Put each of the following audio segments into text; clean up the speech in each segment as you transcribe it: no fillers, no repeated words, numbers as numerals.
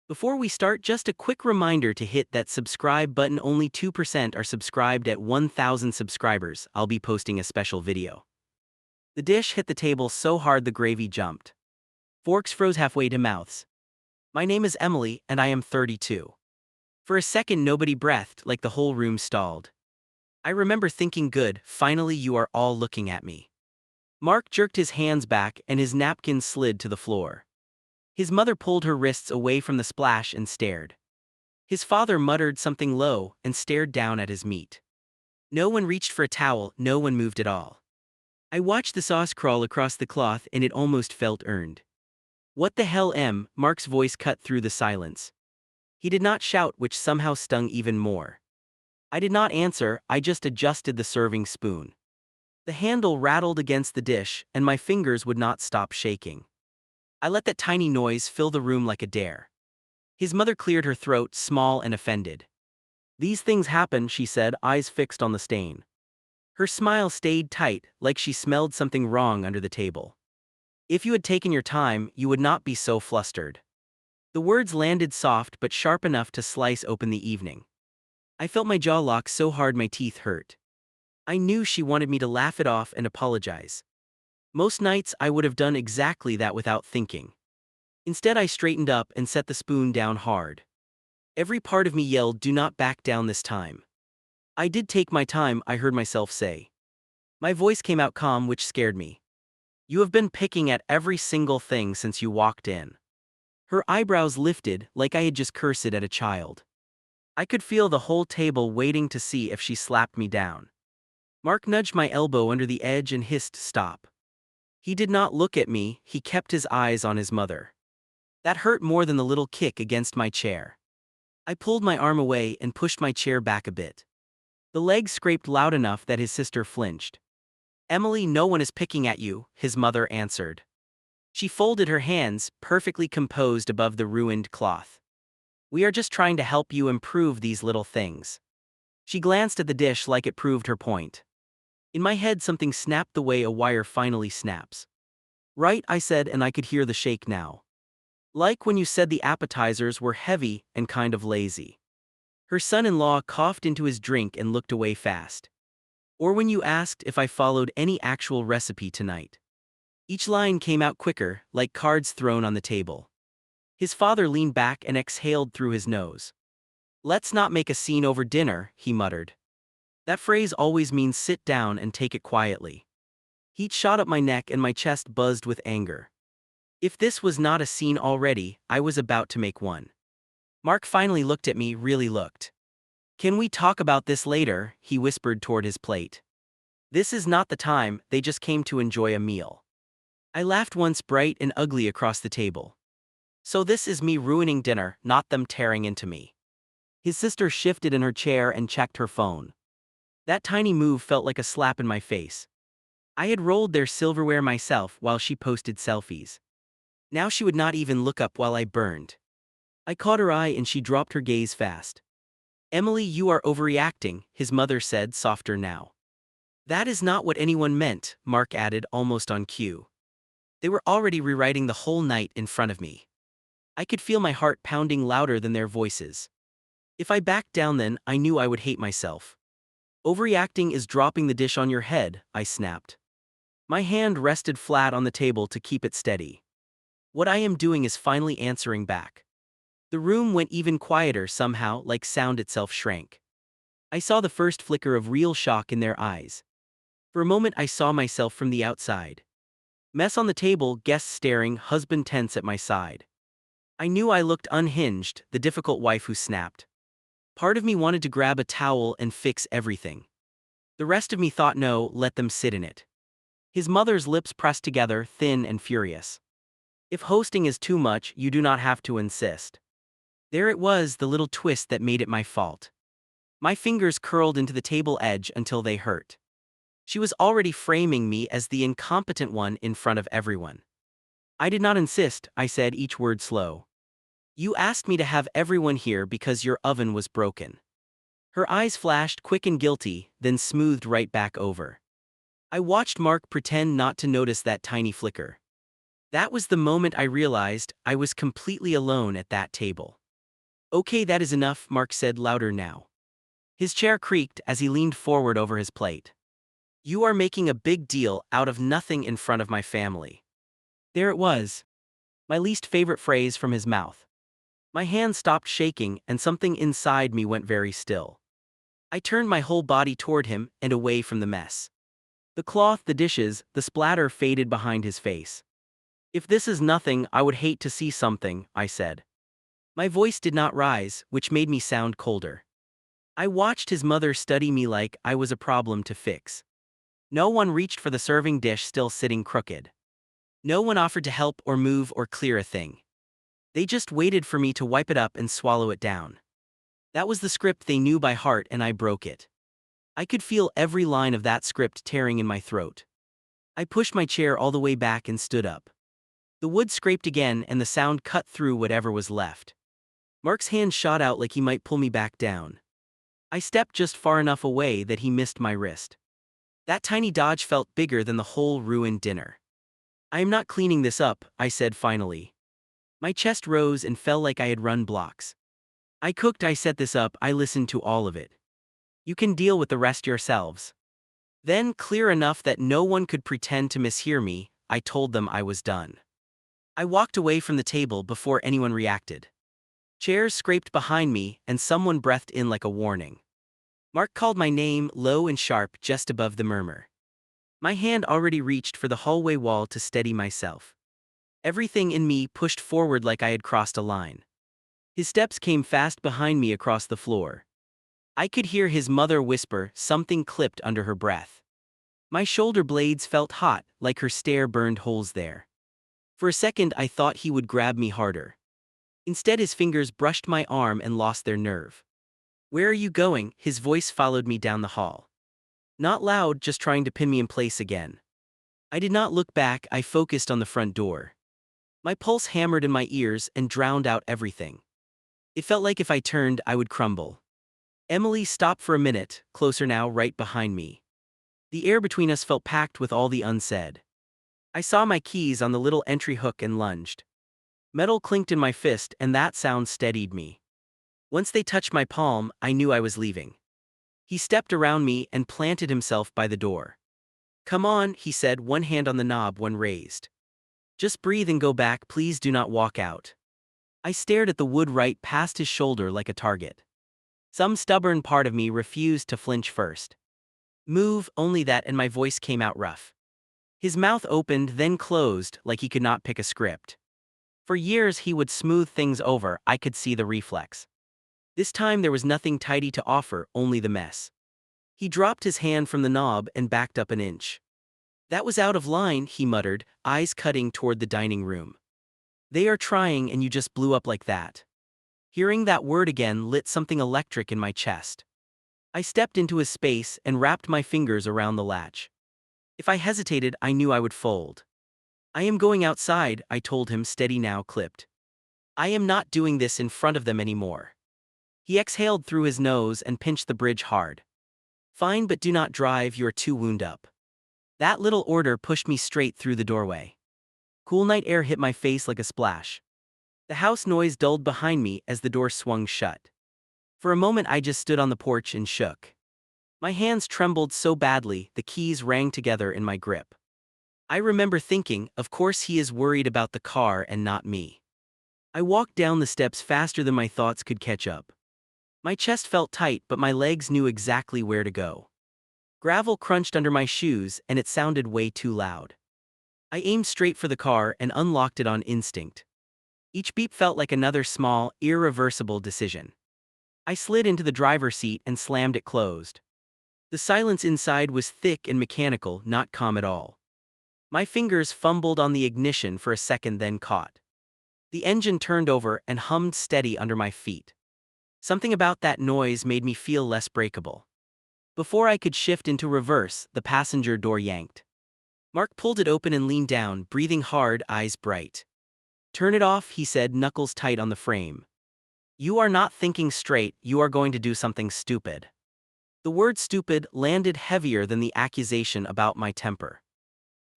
Before we start, just a quick reminder to hit that subscribe button. Only 2% are subscribed. At 1,000 subscribers, I'll be posting a special video. The dish hit the table so hard the gravy jumped. Forks froze halfway to mouths. My name is Emily, and I am 32. For a second, nobody breathed, like the whole room stalled. I remember thinking, good, finally you are all looking at me. Mark jerked his hands back and his napkin slid to the floor. His mother pulled her wrists away from the splash and stared. His father muttered something low and stared down at his meat. No one reached for a towel, no one moved at all. I watched the sauce crawl across the cloth and it almost felt earned. "What the hell, Em?" Mark's voice cut through the silence. He did not shout, which somehow stung even more. I did not answer, I just adjusted the serving spoon. The handle rattled against the dish, and my fingers would not stop shaking. I let that tiny noise fill the room like a dare. His mother cleared her throat, small and offended. "These things happen," she said, eyes fixed on the stain. Her smile stayed tight, like she smelled something wrong under the table. "If you had taken your time, you would not be so flustered." The words landed soft but sharp enough to slice open the evening. I felt my jaw lock so hard my teeth hurt. I knew she wanted me to laugh it off and apologize. Most nights I would have done exactly that without thinking. Instead, I straightened up and set the spoon down hard. Every part of me yelled, "Do not back down this time." "I did take my time," I heard myself say. My voice came out calm, which scared me. "You have been picking at every single thing since you walked in." Her eyebrows lifted, like I had just cursed at a child. I could feel the whole table waiting to see if she slapped me down. Mark nudged my elbow under the edge and hissed, "Stop." He did not look at me, he kept his eyes on his mother. That hurt more than the little kick against my chair. I pulled my arm away and pushed my chair back a bit. The leg scraped loud enough that his sister flinched. "Emily, no one is picking at you," his mother answered. She folded her hands, perfectly composed above the ruined cloth. "We are just trying to help you improve these little things." She glanced at the dish like it proved her point. In my head, something snapped the way a wire finally snaps. "Right," I said, and I could hear the shake now. "Like when you said the appetizers were heavy and kind of lazy." Her son-in-law coughed into his drink and looked away fast. "Or when you asked if I followed any actual recipe tonight." Each line came out quicker, like cards thrown on the table. His father leaned back and exhaled through his nose. "Let's not make a scene over dinner," he muttered. That phrase always means sit down and take it quietly. Heat shot up my neck and my chest buzzed with anger. If this was not a scene already, I was about to make one. Mark finally looked at me, really looked. "Can we talk about this later?" he whispered toward his plate. "This is not the time, they just came to enjoy a meal." I laughed once, bright and ugly, across the table. "So this is me ruining dinner, not them tearing into me." His sister shifted in her chair and checked her phone. That tiny move felt like a slap in my face. I had rolled their silverware myself while she posted selfies. Now she would not even look up while I burned. I caught her eye and she dropped her gaze fast. "Emily, you are overreacting," his mother said, softer now. "That is not what anyone meant," Mark added, almost on cue. They were already rewriting the whole night in front of me. I could feel my heart pounding louder than their voices. If I backed down then, I knew I would hate myself. "Overreacting is dropping the dish on your head," I snapped. My hand rested flat on the table to keep it steady. "What I am doing is finally answering back." The room went even quieter somehow, like sound itself shrank. I saw the first flicker of real shock in their eyes. For a moment I saw myself from the outside. Mess on the table, guests staring, husband tense at my side. I knew I looked unhinged, the difficult wife who snapped. Part of me wanted to grab a towel and fix everything. The rest of me thought, no, let them sit in it. His mother's lips pressed together, thin and furious. "If hosting is too much, you do not have to insist." There it was, the little twist that made it my fault. My fingers curled into the table edge until they hurt. She was already framing me as the incompetent one in front of everyone. "I did not insist," I said, each word slow. "You asked me to have everyone here because your oven was broken." Her eyes flashed quick and guilty, then smoothed right back over. I watched Mark pretend not to notice that tiny flicker. That was the moment I realized I was completely alone at that table. Okay, that is enough, Mark said louder now. His chair creaked as he leaned forward over his plate. You are making a big deal out of nothing in front of my family. There it was. My least favorite phrase from his mouth. My hand stopped shaking and something inside me went very still. I turned my whole body toward him and away from the mess. The cloth, the dishes, the splatter faded behind his face. If this is nothing, I would hate to see something, I said. My voice did not rise, which made me sound colder. I watched his mother study me like I was a problem to fix. No one reached for the serving dish still sitting crooked. No one offered to help or move or clear a thing. They just waited for me to wipe it up and swallow it down. That was the script they knew by heart, and I broke it. I could feel every line of that script tearing in my throat. I pushed my chair all the way back and stood up. The wood scraped again and the sound cut through whatever was left. Mark's hand shot out like he might pull me back down. I stepped just far enough away that he missed my wrist. That tiny dodge felt bigger than the whole ruined dinner. I am not cleaning this up, I said finally. My chest rose and fell like I had run blocks. I cooked, I set this up, I listened to all of it. You can deal with the rest yourselves. Then, clear enough that no one could pretend to mishear me, I told them I was done. I walked away from the table before anyone reacted. Chairs scraped behind me and someone breathed in like a warning. Mark called my name, low and sharp, just above the murmur. My hand already reached for the hallway wall to steady myself. Everything in me pushed forward like I had crossed a line. His steps came fast behind me across the floor. I could hear his mother whisper something clipped under her breath. My shoulder blades felt hot, like her stare burned holes there. For a second I thought he would grab me harder. Instead his fingers brushed my arm and lost their nerve. Where are you going? His voice followed me down the hall. Not loud, just trying to pin me in place again. I did not look back, I focused on the front door. My pulse hammered in my ears and drowned out everything. It felt like if I turned, I would crumble. Emily stopped for a minute, closer now, right behind me. The air between us felt packed with all the unsaid. I saw my keys on the little entry hook and lunged. Metal clinked in my fist and that sound steadied me. Once they touched my palm, I knew I was leaving. He stepped around me and planted himself by the door. Come on, he said, one hand on the knob, one raised. Just breathe and go back, please do not walk out. I stared at the wood right past his shoulder like a target. Some stubborn part of me refused to flinch first. Move, only that, and my voice came out rough. His mouth opened, then closed, like he could not pick a script. For years he would smooth things over, I could see the reflex. This time there was nothing tidy to offer, only the mess. He dropped his hand from the knob and backed up an inch. That was out of line, he muttered, eyes cutting toward the dining room. They are trying and you just blew up like that. Hearing that word again lit something electric in my chest. I stepped into his space and wrapped my fingers around the latch. If I hesitated, I knew I would fold. I am going outside, I told him, steady now, clipped. I am not doing this in front of them anymore. He exhaled through his nose and pinched the bridge hard. Fine, but do not drive, you are too wound up. That little order pushed me straight through the doorway. Cool night air hit my face like a splash. The house noise dulled behind me as the door swung shut. For a moment I just stood on the porch and shook. My hands trembled so badly, the keys rang together in my grip. I remember thinking, of course he is worried about the car and not me. I walked down the steps faster than my thoughts could catch up. My chest felt tight, but my legs knew exactly where to go. Gravel crunched under my shoes and it sounded way too loud. I aimed straight for the car and unlocked it on instinct. Each beep felt like another small, irreversible decision. I slid into the driver's seat and slammed it closed. The silence inside was thick and mechanical, not calm at all. My fingers fumbled on the ignition for a second, then caught. The engine turned over and hummed steady under my feet. Something about that noise made me feel less breakable. Before I could shift into reverse, the passenger door yanked. Mark pulled it open and leaned down, breathing hard, eyes bright. Turn it off, he said, knuckles tight on the frame. You are not thinking straight, you are going to do something stupid. The word stupid landed heavier than the accusation about my temper.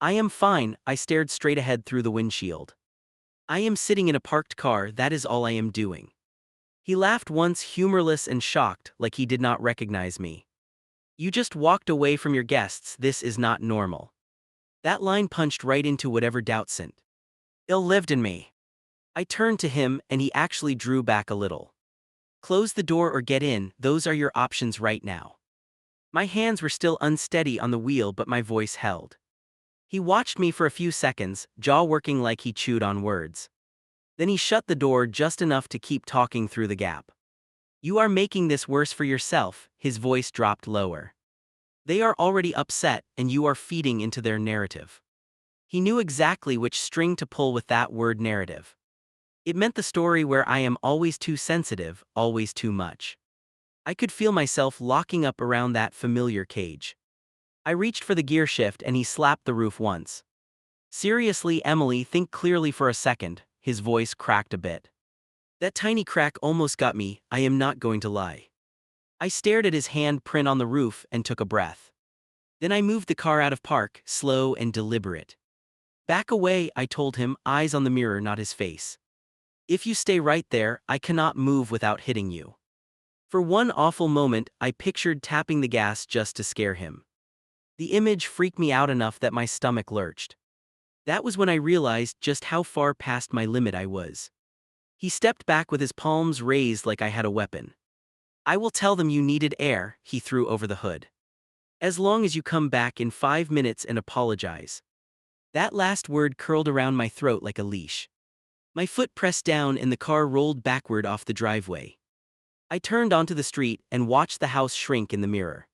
I am fine, I stared straight ahead through the windshield. I am sitting in a parked car, that is all I am doing. He laughed once, humorless and shocked, like he did not recognize me. You just walked away from your guests, this is not normal. That line punched right into whatever doubt sent. Ill lived in me. I turned to him, and he actually drew back a little. Close the door or get in, those are your options right now. My hands were still unsteady on the wheel, but my voice held. He watched me for a few seconds, jaw working like he chewed on words. Then he shut the door just enough to keep talking through the gap. You are making this worse for yourself, his voice dropped lower. They are already upset, and you are feeding into their narrative. He knew exactly which string to pull with that word narrative. It meant the story where I am always too sensitive, always too much. I could feel myself locking up around that familiar cage. I reached for the gear shift and he slapped the roof once. Seriously, Emily, think clearly for a second, his voice cracked a bit. That tiny crack almost got me, I am not going to lie. I stared at his hand print on the roof and took a breath. Then I moved the car out of park, slow and deliberate. Back away, I told him, eyes on the mirror, not his face. If you stay right there, I cannot move without hitting you. For one awful moment, I pictured tapping the gas just to scare him. The image freaked me out enough that my stomach lurched. That was when I realized just how far past my limit I was. He stepped back with his palms raised like I had a weapon. I will tell them you needed air, he threw over the hood. As long as you come back in 5 minutes and apologize. That last word curled around my throat like a leash. My foot pressed down and the car rolled backward off the driveway. I turned onto the street and watched the house shrink in the mirror.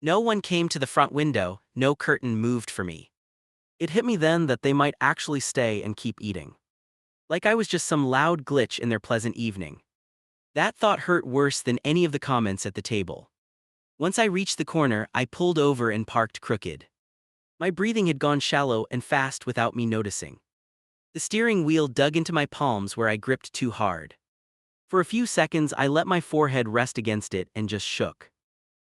No one came to the front window, no curtain moved for me. It hit me then that they might actually stay and keep eating. Like I was just some loud glitch in their pleasant evening. That thought hurt worse than any of the comments at the table. Once I reached the corner, I pulled over and parked crooked. My breathing had gone shallow and fast without me noticing. The steering wheel dug into my palms where I gripped too hard. For a few seconds I let my forehead rest against it and just shook.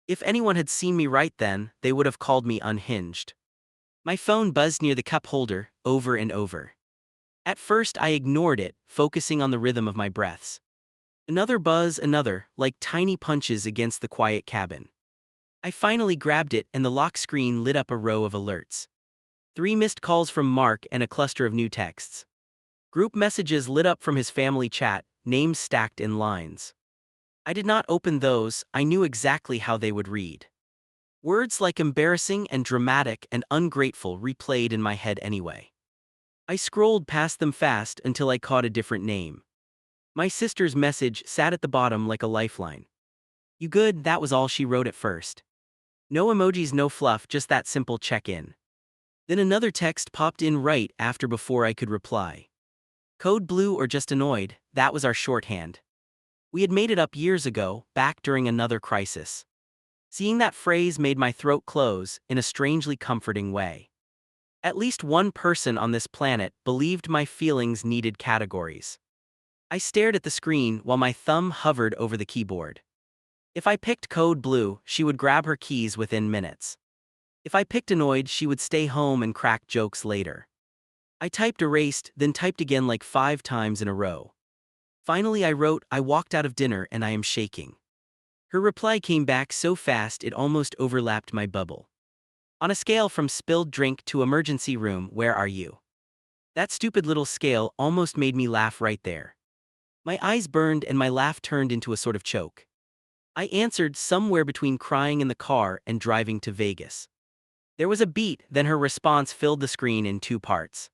If anyone had seen me right then, they would have called me unhinged. My phone buzzed near the cup holder, over and over. At first I ignored it, focusing on the rhythm of my breaths. Another buzz, another, like tiny punches against the quiet cabin. I finally grabbed it and the lock screen lit up a row of alerts. 3 missed calls from Mark and a cluster of new texts. Group messages lit up from his family chat, names stacked in lines. I did not open those, I knew exactly how they would read. Words like embarrassing and dramatic and ungrateful replayed in my head anyway. I scrolled past them fast until I caught a different name. My sister's message sat at the bottom like a lifeline. You good? That was all she wrote at first. No emojis, no fluff, just that simple check-in. Then another text popped in right after before I could reply. Code blue or just annoyed, that was our shorthand. We had made it up years ago, back during another crisis. Seeing that phrase made my throat close in a strangely comforting way. At least one person on this planet believed my feelings needed categories. I stared at the screen while my thumb hovered over the keyboard. If I picked code blue, she would grab her keys within minutes. If I picked annoyed, she would stay home and crack jokes later. I typed erased, then typed again like 5 times in a row. Finally I wrote, I walked out of dinner and I am shaking. Her reply came back so fast it almost overlapped my bubble. On a scale from spilled drink to emergency room, where are you? That stupid little scale almost made me laugh right there. My eyes burned and my laugh turned into a sort of choke. I answered, somewhere between crying in the car and driving to Vegas. There was a beat, then her response filled the screen in 2 parts.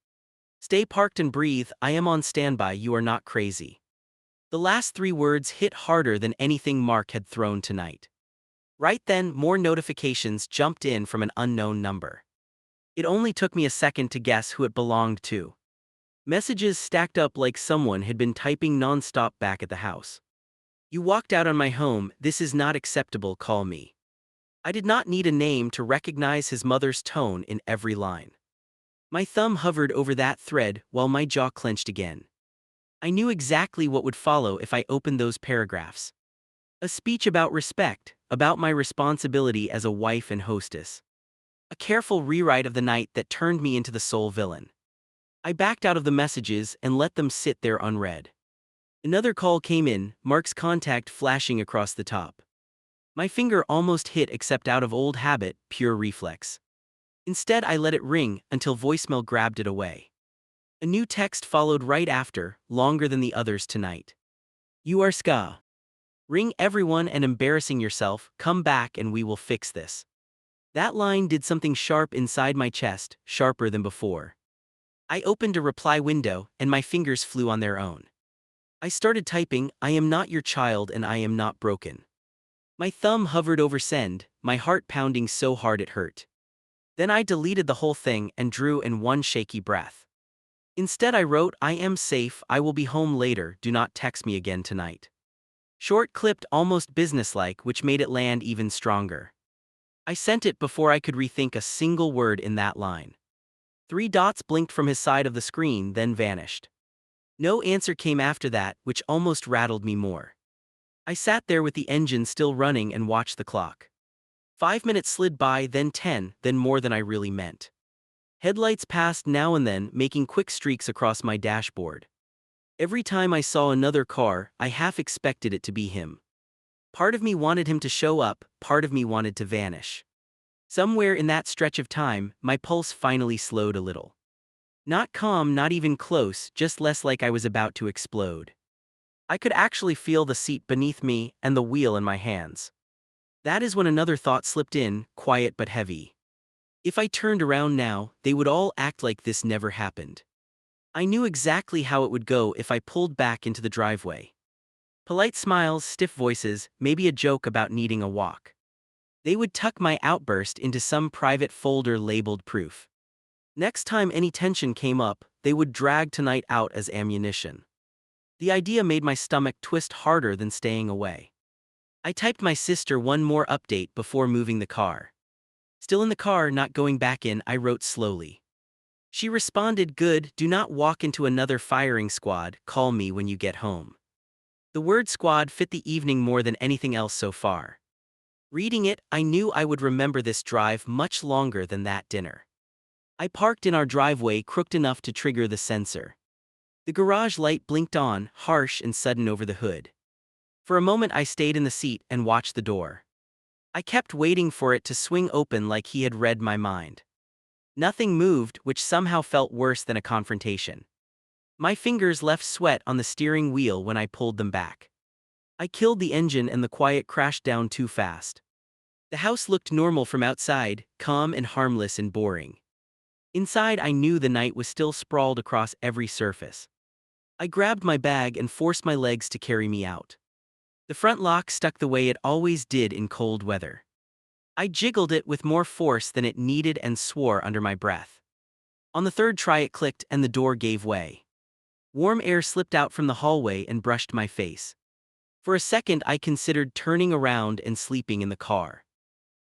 Stay parked and breathe, I am on standby, you are not crazy. The last 3 words hit harder than anything Mark had thrown tonight. Right then, more notifications jumped in from an unknown number. It only took me a second to guess who it belonged to. Messages stacked up like someone had been typing non-stop back at the house. You walked out on my home, this is not acceptable, call me. I did not need a name to recognize his mother's tone in every line. My thumb hovered over that thread while my jaw clenched again. I knew exactly what would follow if I opened those paragraphs. A speech about respect, about my responsibility as a wife and hostess. A careful rewrite of the night that turned me into the sole villain. I backed out of the messages and let them sit there unread. Another call came in, Mark's contact flashing across the top. My finger almost hit except out of old habit, pure reflex. Instead I let it ring until voicemail grabbed it away. A new text followed right after, longer than the others tonight. You are Ska. Ring everyone and embarrassing yourself, come back and we will fix this. That line did something sharp inside my chest, sharper than before. I opened a reply window and my fingers flew on their own. I started typing, I am not your child and I am not broken. My thumb hovered over send, my heart pounding so hard it hurt. Then I deleted the whole thing and drew in one shaky breath. Instead I wrote, I am safe, I will be home later, do not text me again tonight. Short clipped, almost businesslike, which made it land even stronger. I sent it before I could rethink a single word in that line. 3 dots blinked from his side of the screen, then vanished. No answer came after that, which almost rattled me more. I sat there with the engine still running and watched the clock. 5 minutes slid by, then 10, then more than I really meant. Headlights passed now and then, making quick streaks across my dashboard. Every time I saw another car, I half expected it to be him. Part of me wanted him to show up, part of me wanted to vanish. Somewhere in that stretch of time, my pulse finally slowed a little. Not calm, not even close, just less like I was about to explode. I could actually feel the seat beneath me and the wheel in my hands. That is when another thought slipped in, quiet but heavy. If I turned around now, they would all act like this never happened. I knew exactly how it would go if I pulled back into the driveway. Polite smiles, stiff voices, maybe a joke about needing a walk. They would tuck my outburst into some private folder labeled proof. Next time any tension came up, they would drag tonight out as ammunition. The idea made my stomach twist harder than staying away. I typed my sister one more update before moving the car. Still in the car, not going back in, I wrote slowly. She responded, good, do not walk into another firing squad, call me when you get home. The word squad fit the evening more than anything else so far. Reading it, I knew I would remember this drive much longer than that dinner. I parked in our driveway crooked enough to trigger the sensor. The garage light blinked on, harsh and sudden over the hood. For a moment I stayed in the seat and watched the door. I kept waiting for it to swing open like he had read my mind. Nothing moved, which somehow felt worse than a confrontation. My fingers left sweat on the steering wheel when I pulled them back. I killed the engine and the quiet crashed down too fast. The house looked normal from outside, calm and harmless and boring. Inside I knew the night was still sprawled across every surface. I grabbed my bag and forced my legs to carry me out. The front lock stuck the way it always did in cold weather. I jiggled it with more force than it needed and swore under my breath. On the third try it clicked and the door gave way. Warm air slipped out from the hallway and brushed my face. For a second I considered turning around and sleeping in the car.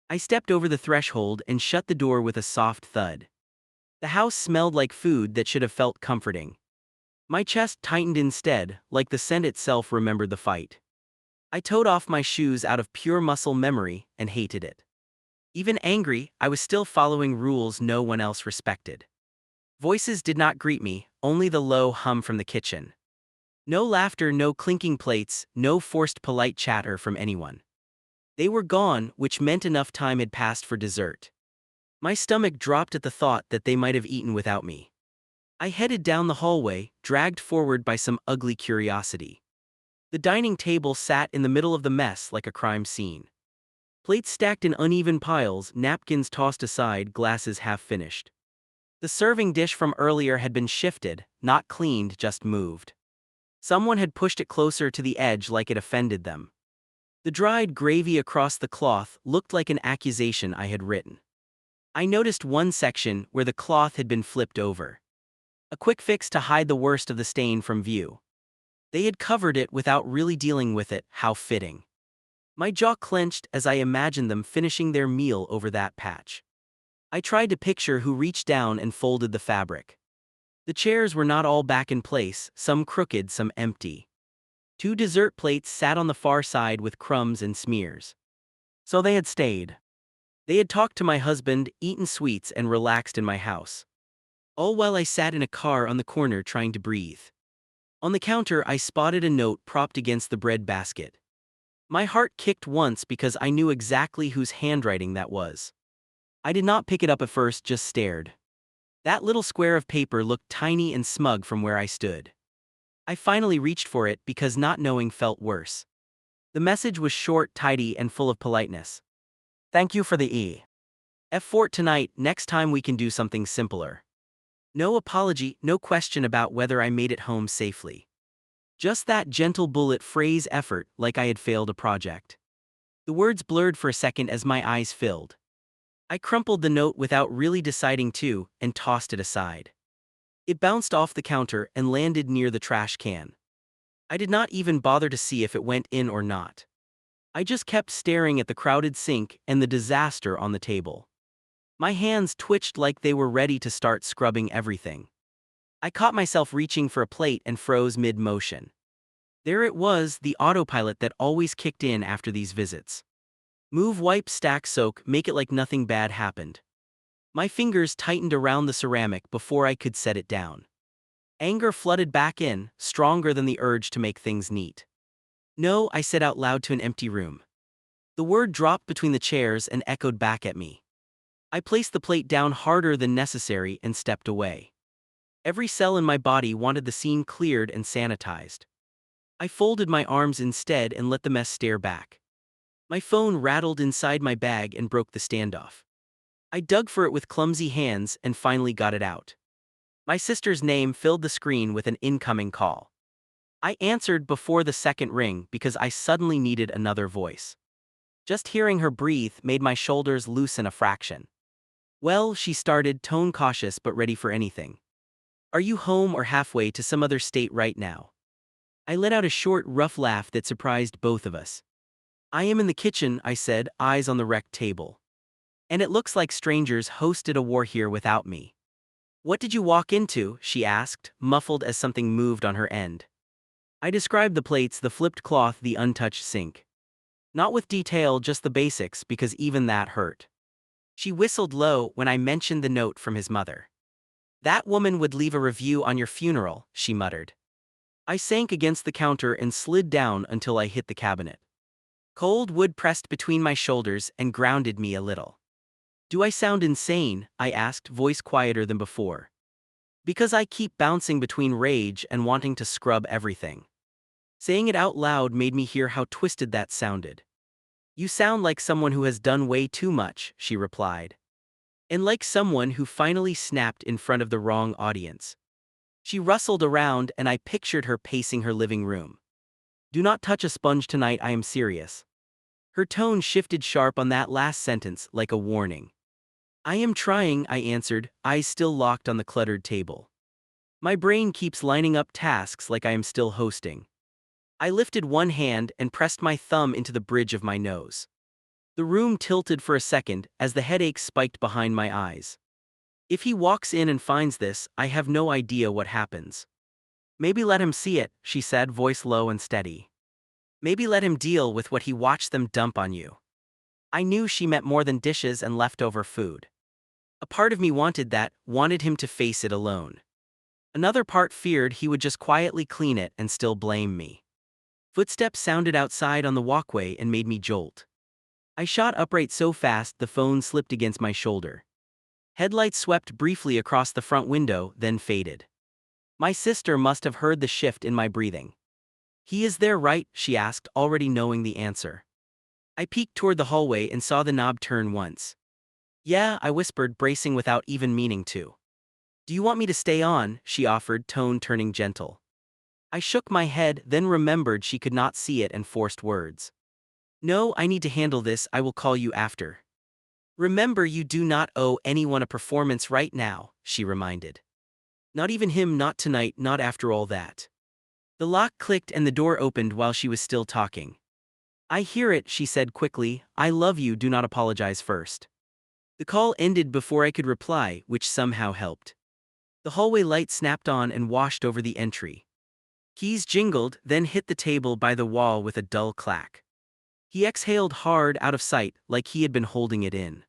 I stepped over the threshold and shut the door with a soft thud. The house smelled like food that should have felt comforting. My chest tightened instead, like the scent itself remembered the fight. I towed off my shoes out of pure muscle memory and hated it. Even angry, I was still following rules no one else respected. Voices did not greet me, only the low hum from the kitchen. No laughter, no clinking plates, no forced polite chatter from anyone. They were gone, which meant enough time had passed for dessert. My stomach dropped at the thought that they might have eaten without me. I headed down the hallway, dragged forward by some ugly curiosity. The dining table sat in the middle of the mess like a crime scene. Plates stacked in uneven piles, napkins tossed aside, glasses half finished. The serving dish from earlier had been shifted, not cleaned, just moved. Someone had pushed it closer to the edge like it offended them. The dried gravy across the cloth looked like an accusation I had written. I noticed one section where the cloth had been flipped over. A quick fix to hide the worst of the stain from view. They had covered it without really dealing with it, how fitting. My jaw clenched as I imagined them finishing their meal over that patch. I tried to picture who reached down and folded the fabric. The chairs were not all back in place, some crooked, some empty. 2 dessert plates sat on the far side with crumbs and smears. So they had stayed. They had talked to my husband, eaten sweets, and relaxed in my house. All while I sat in a car on the corner trying to breathe. On the counter, I spotted a note propped against the bread basket. My heart kicked once because I knew exactly whose handwriting that was. I did not pick it up at first, just stared. That little square of paper looked tiny and smug from where I stood. I finally reached for it because not knowing felt worse. The message was short, tidy, and full of politeness. Thank you for the F fort tonight, next time we can do something simpler. No apology, no question about whether I made it home safely. Just that gentle bullet phrase effort, like I had failed a project. The words blurred for a second as my eyes filled. I crumpled the note without really deciding to, and tossed it aside. It bounced off the counter and landed near the trash can. I did not even bother to see if it went in or not. I just kept staring at the crowded sink and the disaster on the table. My hands twitched like they were ready to start scrubbing everything. I caught myself reaching for a plate and froze mid-motion. There it was, the autopilot that always kicked in after these visits. Move, wipe, stack, soak, make it like nothing bad happened. My fingers tightened around the ceramic before I could set it down. Anger flooded back in, stronger than the urge to make things neat. No, I said out loud to an empty room. The word dropped between the chairs and echoed back at me. I placed the plate down harder than necessary and stepped away. Every cell in my body wanted the scene cleared and sanitized. I folded my arms instead and let the mess stare back. My phone rattled inside my bag and broke the standoff. I dug for it with clumsy hands and finally got it out. My sister's name filled the screen with an incoming call. I answered before the second ring because I suddenly needed another voice. Just hearing her breathe made my shoulders loosen a fraction. Well, she started, tone cautious but ready for anything. Are you home or halfway to some other state right now? I let out a short, rough laugh that surprised both of us. I am in the kitchen, I said, eyes on the wrecked table. And it looks like strangers hosted a war here without me. What did you walk into? She asked, muffled as something moved on her end. I described the plates, the flipped cloth, the untouched sink. Not with detail, just the basics, because even that hurt. She whistled low when I mentioned the note from his mother. That woman would leave a review on your funeral, she muttered. I sank against the counter and slid down until I hit the cabinet. Cold wood pressed between my shoulders and grounded me a little. Do I sound insane? I asked, voice quieter than before. Because I keep bouncing between rage and wanting to scrub everything. Saying it out loud made me hear how twisted that sounded. You sound like someone who has done way too much, she replied. And like someone who finally snapped in front of the wrong audience. She rustled around and I pictured her pacing her living room. Do not touch a sponge tonight, I am serious. Her tone shifted sharp on that last sentence, like a warning. I am trying, I answered, eyes still locked on the cluttered table. My brain keeps lining up tasks like I am still hosting. I lifted one hand and pressed my thumb into the bridge of my nose. The room tilted for a second as the headache spiked behind my eyes. If he walks in and finds this, I have no idea what happens. Maybe let him see it, she said, voice low and steady. Maybe let him deal with what he watched them dump on you. I knew she meant more than dishes and leftover food. A part of me wanted that, wanted him to face it alone. Another part feared he would just quietly clean it and still blame me. Footsteps sounded outside on the walkway and made me jolt. I shot upright so fast the phone slipped against my shoulder. Headlights swept briefly across the front window, then faded. My sister must have heard the shift in my breathing. He is there, right? She asked, already knowing the answer. I peeked toward the hallway and saw the knob turn once. Yeah, I whispered, bracing without even meaning to. Do you want me to stay on? She offered, tone turning gentle. I shook my head, then remembered she could not see it and forced words. No, I need to handle this, I will call you after. Remember, you do not owe anyone a performance right now, she reminded. Not even him, not tonight, not after all that. The lock clicked and the door opened while she was still talking. I hear it, she said quickly. I love you, do not apologize first. The call ended before I could reply, which somehow helped. The hallway light snapped on and washed over the entry. Keys jingled, then hit the table by the wall with a dull clack. He exhaled hard, out of sight, like he had been holding it in.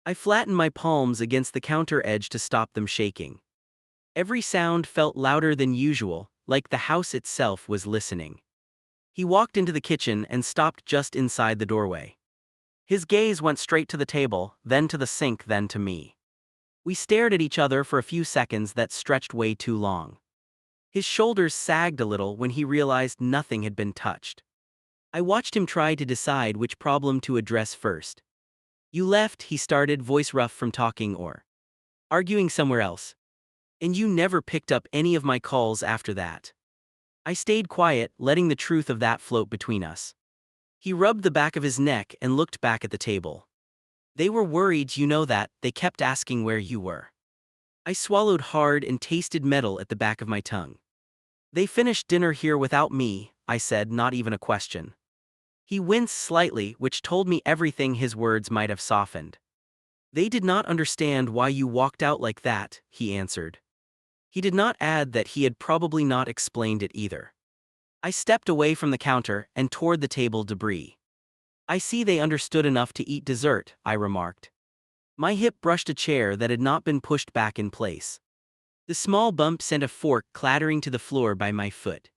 I flattened my palms against the counter edge to stop them shaking. Every sound felt louder than usual, like the house itself was listening. He walked into the kitchen and stopped just inside the doorway. His gaze went straight to the table, then to the sink, then to me. We stared at each other for a few seconds that stretched way too long. His shoulders sagged a little when he realized nothing had been touched. I watched him try to decide which problem to address first. "You left," he started, voice rough from talking or arguing somewhere else. "And you never picked up any of my calls after that." I stayed quiet, letting the truth of that float between us. He rubbed the back of his neck and looked back at the table. "They were worried, you know that, they kept asking where you were." I swallowed hard and tasted metal at the back of my tongue. "They finished dinner here without me," I said, not even a question. He winced slightly, which told me everything his words might have softened. "They did not understand why you walked out like that," he answered. He did not add that he had probably not explained it either. I stepped away from the counter and toward the table debris. "I see they understood enough to eat dessert," I remarked. My hip brushed a chair that had not been pushed back in place. The small bump sent a fork clattering to the floor by my foot.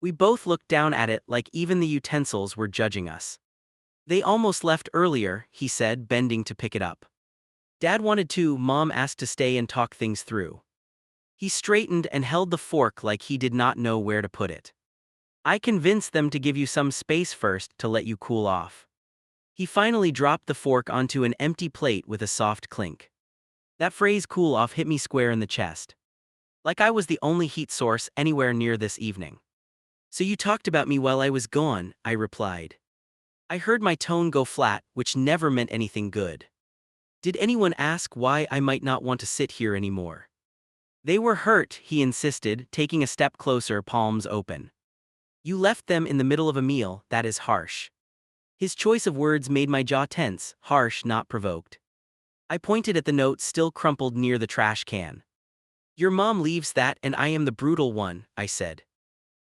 We both looked down at it like even the utensils were judging us. "They almost left earlier," he said, bending to pick it up. "Dad wanted to, Mom asked to stay and talk things through." He straightened and held the fork like he did not know where to put it. "I convinced them to give you some space first to let you cool off." He finally dropped the fork onto an empty plate with a soft clink. That phrase, "cool off," hit me square in the chest. Like I was the only heat source anywhere near this evening. "So you talked about me while I was gone," I replied. I heard my tone go flat, which never meant anything good. "Did anyone ask why I might not want to sit here anymore?" "They were hurt," he insisted, taking a step closer, palms open. "You left them in the middle of a meal, that is harsh." His choice of words made my jaw tense, harsh, not provoked. I pointed at the note still crumpled near the trash can. "Your mom leaves that and I am the brutal one," I said.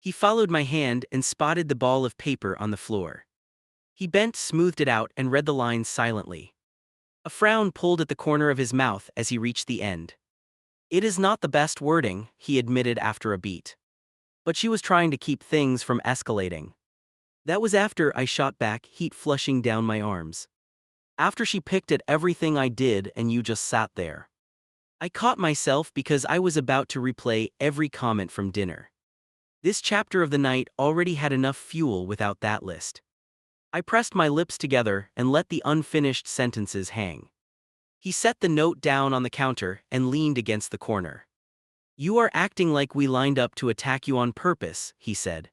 He followed my hand and spotted the ball of paper on the floor. He bent, smoothed it out, and read the lines silently. A frown pulled at the corner of his mouth as he reached the end. "It is not the best wording," he admitted after a beat. But she was trying to keep things from escalating. That was after I shot back, heat flushing down my arms. "After she picked at everything I did and you just sat there." I caught myself because I was about to replay every comment from dinner. This chapter of the night already had enough fuel without that list. I pressed my lips together and let the unfinished sentences hang. He set the note down on the counter and leaned against the corner. "You are acting like we lined up to attack you on purpose," he said.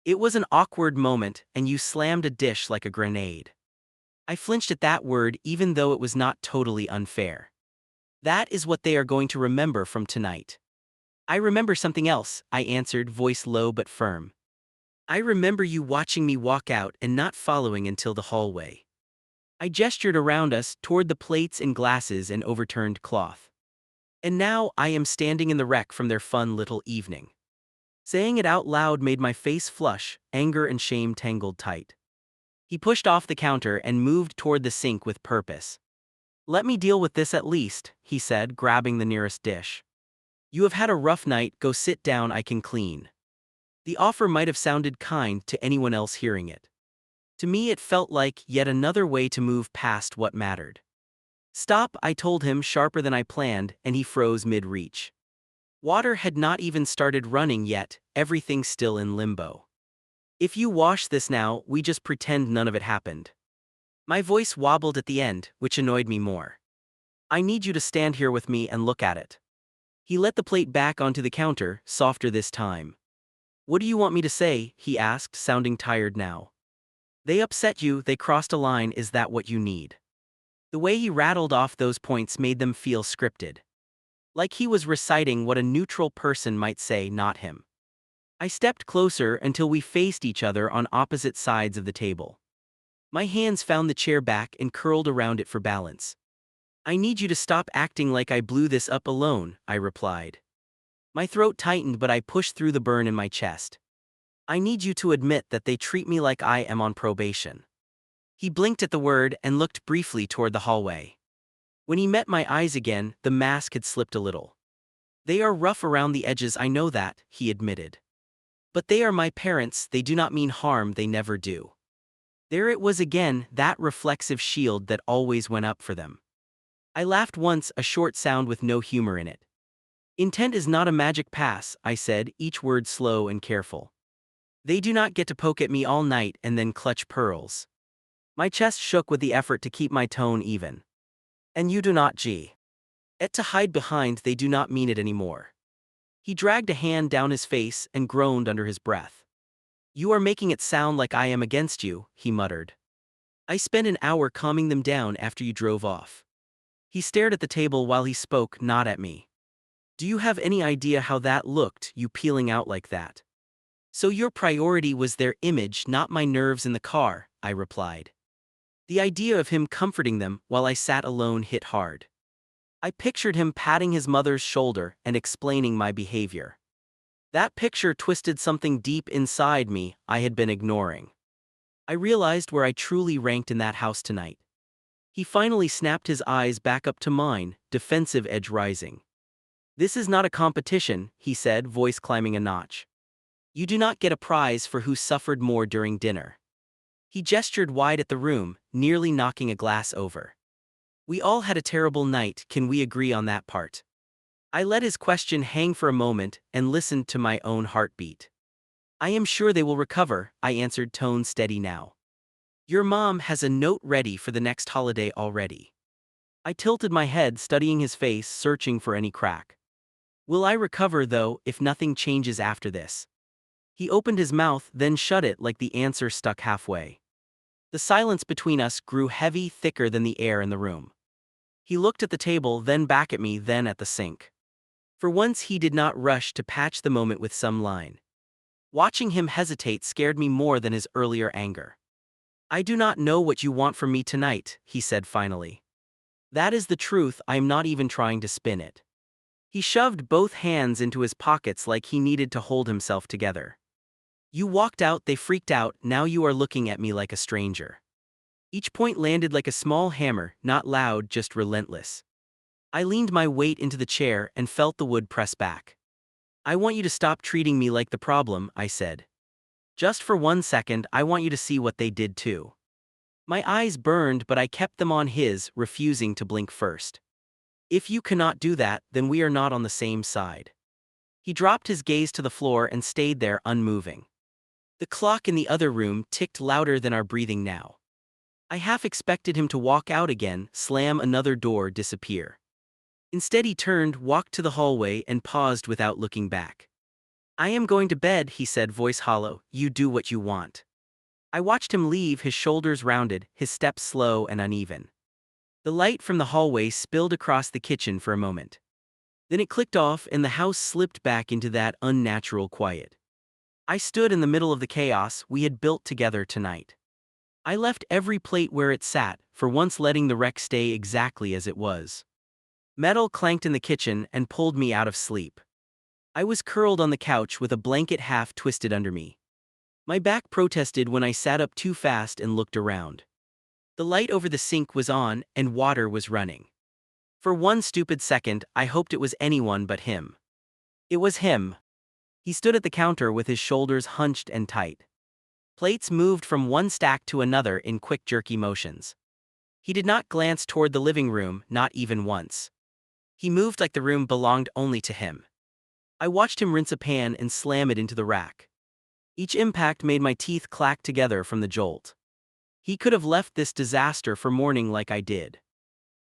It was an awkward moment, and you slammed a dish like a grenade. I flinched at that word even though it was not totally unfair. "That is what they are going to remember from tonight." "I remember something else," I answered, voice low but firm. "I remember you watching me walk out and not following until the hallway." I gestured around us toward the plates and glasses and overturned cloth. "And now I am standing in the wreck from their fun little evening." Saying it out loud made my face flush, anger and shame tangled tight. He pushed off the counter and moved toward the sink with purpose. "Let me deal with this at least," he said, grabbing the nearest dish. "You have had a rough night, go sit down, I can clean." The offer might have sounded kind to anyone else hearing it. To me it felt like yet another way to move past what mattered. "Stop," I told him, sharper than I planned, and he froze mid-reach. Water had not even started running yet, everything still in limbo. "If you wash this now, we just pretend none of it happened." My voice wobbled at the end, which annoyed me more. "I need you to stand here with me and look at it." He let the plate back onto the counter, softer this time. "What do you want me to say?" he asked, sounding tired now. "They upset you, they crossed a line, is that what you need?" The way he rattled off those points made them feel scripted. Like he was reciting what a neutral person might say, not him. I stepped closer until we faced each other on opposite sides of the table. My hands found the chair back and curled around it for balance. "I need you to stop acting like I blew this up alone," I replied. My throat tightened, but I pushed through the burn in my chest. "I need you to admit that they treat me like I am on probation." He blinked at the word and looked briefly toward the hallway. When he met my eyes again, the mask had slipped a little. They are rough around the edges, I know that, he admitted. But they are my parents, they do not mean harm, they never do. There it was again, that reflexive shield that always went up for them. I laughed once, a short sound with no humor in it. Intent is not a magic pass, I said, each word slow and careful. They do not get to poke at me all night and then clutch pearls. My chest shook with the effort to keep my tone even. And you do not to hide behind, they do not mean it anymore. He dragged a hand down his face and groaned under his breath. You are making it sound like I am against you, he muttered. I spent an hour calming them down after you drove off. He stared at the table while he spoke, not at me. Do you have any idea how that looked, you peeling out like that? So your priority was their image, not my nerves in the car, I replied. The idea of him comforting them while I sat alone hit hard. I pictured him patting his mother's shoulder and explaining my behavior. That picture twisted something deep inside me I had been ignoring. I realized where I truly ranked in that house tonight. He finally snapped his eyes back up to mine, defensive edge rising. This is not a competition, he said, voice climbing a notch. You do not get a prize for who suffered more during dinner. He gestured wide at the room, nearly knocking a glass over. We all had a terrible night, can we agree on that part? I let his question hang for a moment and listened to my own heartbeat. I am sure they will recover, I answered, tone steady now. Your mom has a note ready for the next holiday already. I tilted my head, studying his face, searching for any crack. Will I recover, though, if nothing changes after this? He opened his mouth, then shut it like the answer stuck halfway. The silence between us grew heavy, thicker than the air in the room. He looked at the table, then back at me, then at the sink. For once he did not rush to patch the moment with some line. Watching him hesitate scared me more than his earlier anger. I do not know what you want from me tonight, he said finally. That is the truth, I am not even trying to spin it. He shoved both hands into his pockets like he needed to hold himself together. You walked out, they freaked out, now you are looking at me like a stranger. Each point landed like a small hammer, not loud, just relentless. I leaned my weight into the chair and felt the wood press back. I want you to stop treating me like the problem, I said. Just for 1 second, I want you to see what they did too. My eyes burned, but I kept them on his, refusing to blink first. If you cannot do that, then we are not on the same side. He dropped his gaze to the floor and stayed there, unmoving. The clock in the other room ticked louder than our breathing now. I half expected him to walk out again, slam another door, disappear. Instead he turned, walked to the hallway, and paused without looking back. I am going to bed, he said, voice hollow, you do what you want. I watched him leave, his shoulders rounded, his steps slow and uneven. The light from the hallway spilled across the kitchen for a moment. Then it clicked off and the house slipped back into that unnatural quiet. I stood in the middle of the chaos we had built together tonight. I left every plate where it sat, for once letting the wreck stay exactly as it was. Metal clanked in the kitchen and pulled me out of sleep. I was curled on the couch with a blanket half twisted under me. My back protested when I sat up too fast and looked around. The light over the sink was on and water was running. For 1 stupid second, I hoped it was anyone but him. It was him. He stood at the counter with his shoulders hunched and tight. Plates moved from one stack to another in quick, jerky motions. He did not glance toward the living room, not even once. He moved like the room belonged only to him. I watched him rinse a pan and slam it into the rack. Each impact made my teeth clack together from the jolt. He could have left this disaster for morning like I did.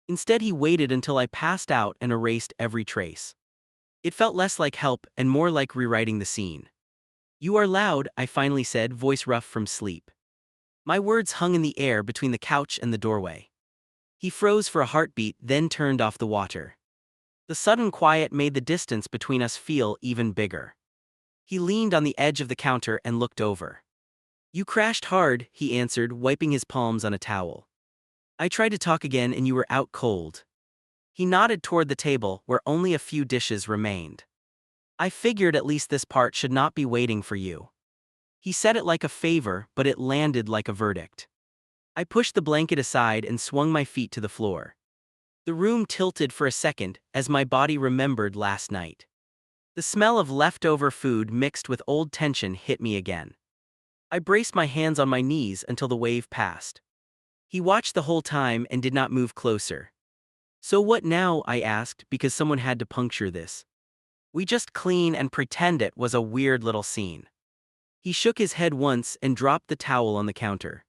Instead he waited until I passed out and erased every trace. It felt less like help and more like rewriting the scene. You are loud, I finally said, voice rough from sleep. My words hung in the air between the couch and the doorway. He froze for a heartbeat, then turned off the water. The sudden quiet made the distance between us feel even bigger. He leaned on the edge of the counter and looked over. You crashed hard, he answered, wiping his palms on a towel. I tried to talk again and you were out cold. He nodded toward the table where only a few dishes remained. I figured at least this part should not be waiting for you. He said it like a favor, but it landed like a verdict. I pushed the blanket aside and swung my feet to the floor. The room tilted for a second as my body remembered last night. The smell of leftover food mixed with old tension hit me again. I braced my hands on my knees until the wave passed. He watched the whole time and did not move closer. "So what now?" I asked, because someone had to puncture this. "We just clean and pretend it was a weird little scene." He shook his head once and dropped the towel on the counter.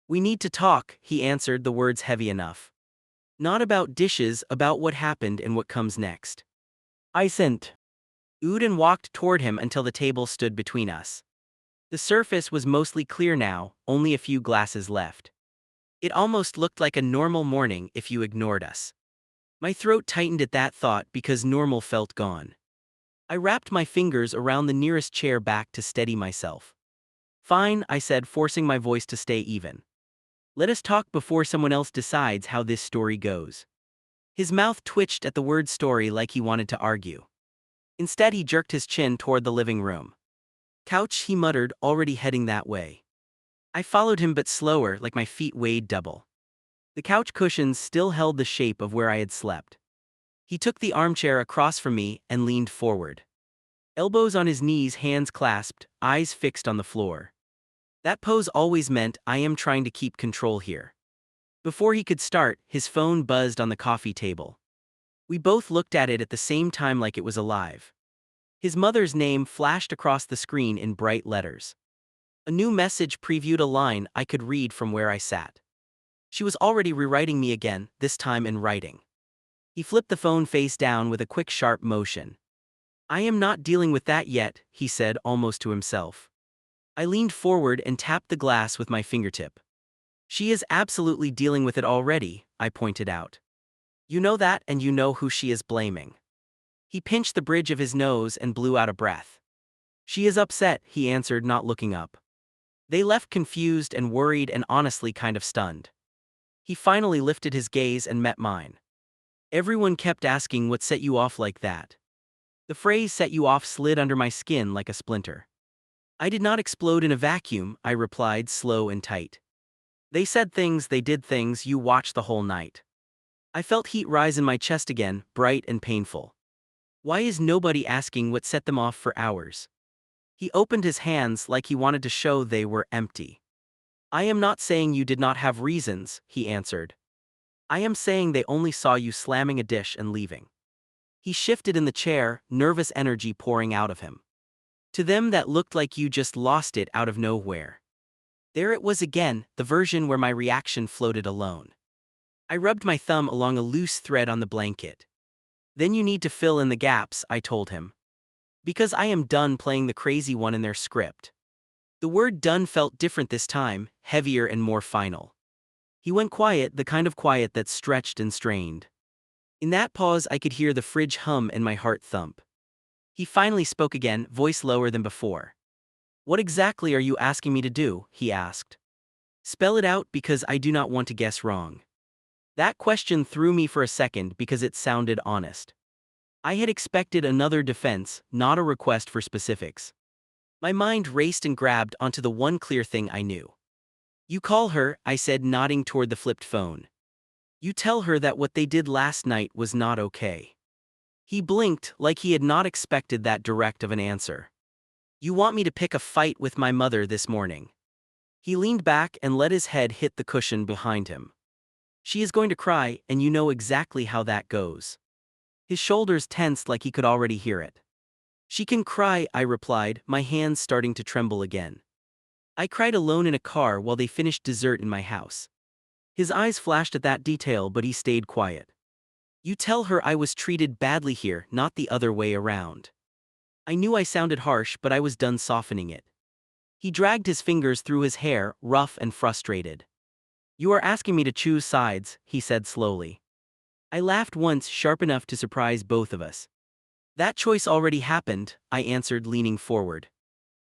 "We need to talk," he answered, the words heavy enough. "Not about dishes, about what happened and what comes next." I sent Ood and walked toward him until the table stood between us. The surface was mostly clear now, only a few glasses left. It almost looked like a normal morning if you ignored us. My throat tightened at that thought because normal felt gone. I wrapped my fingers around the nearest chair back to steady myself. "Fine," I said, forcing my voice to stay even. "Let us talk before someone else decides how this story goes." His mouth twitched at the word story like he wanted to argue. Instead, he jerked his chin toward the living room. "Couch," he muttered, already heading that way. I followed him, but slower, like my feet weighed double. The couch cushions still held the shape of where I had slept. He took the armchair across from me and leaned forward. Elbows on his knees, hands clasped, eyes fixed on the floor. That pose always meant I am trying to keep control here. Before he could start, his phone buzzed on the coffee table. We both looked at it at the same time like it was alive. His mother's name flashed across the screen in bright letters. A new message previewed a line I could read from where I sat. She was already rewriting me again, this time in writing. He flipped the phone face down with a quick, sharp motion. "I am not dealing with that yet," he said, almost to himself. I leaned forward and tapped the glass with my fingertip. "She is absolutely dealing with it already," I pointed out. "You know that, and you know who she is blaming." He pinched the bridge of his nose and blew out a breath. "She is upset," he answered, not looking up. They left confused and worried and honestly kind of stunned. He finally lifted his gaze and met mine. "Everyone kept asking what set you off like that." The phrase "set you off" slid under my skin like a splinter. "I did not explode in a vacuum," I replied, slow and tight. "They said things, they did things, you watched the whole night." I felt heat rise in my chest again, bright and painful. Why is nobody asking what set them off for hours? He opened his hands like he wanted to show they were empty. "I am not saying you did not have reasons," he answered. "I am saying they only saw you slamming a dish and leaving." He shifted in the chair, nervous energy pouring out of him. "To them that looked like you just lost it out of nowhere." There it was again, the version where my reaction floated alone. I rubbed my thumb along a loose thread on the blanket. "Then you need to fill in the gaps," I told him. "Because I am done playing the crazy one in their script." The word "done" felt different this time, heavier and more final. He went quiet, the kind of quiet that stretched and strained. In that pause I could hear the fridge hum and my heart thump. He finally spoke again, voice lower than before. "What exactly are you asking me to do?" he asked. "Spell it out, because I do not want to guess wrong." That question threw me for a second because it sounded honest. I had expected another defense, not a request for specifics. My mind raced and grabbed onto the one clear thing I knew. "You call her," I said, nodding toward the flipped phone. "You tell her that what they did last night was not okay." He blinked like he had not expected that direct of an answer. "You want me to pick a fight with my mother this morning?" He leaned back and let his head hit the cushion behind him. "She is going to cry, and you know exactly how that goes." His shoulders tensed like he could already hear it. "She can cry," I replied, my hands starting to tremble again. "I cried alone in a car while they finished dessert in my house." His eyes flashed at that detail, but he stayed quiet. "You tell her I was treated badly here, not the other way around." I knew I sounded harsh, but I was done softening it. He dragged his fingers through his hair, rough and frustrated. "You are asking me to choose sides," he said slowly. I laughed once, sharp enough to surprise both of us. "That choice already happened," I answered, leaning forward.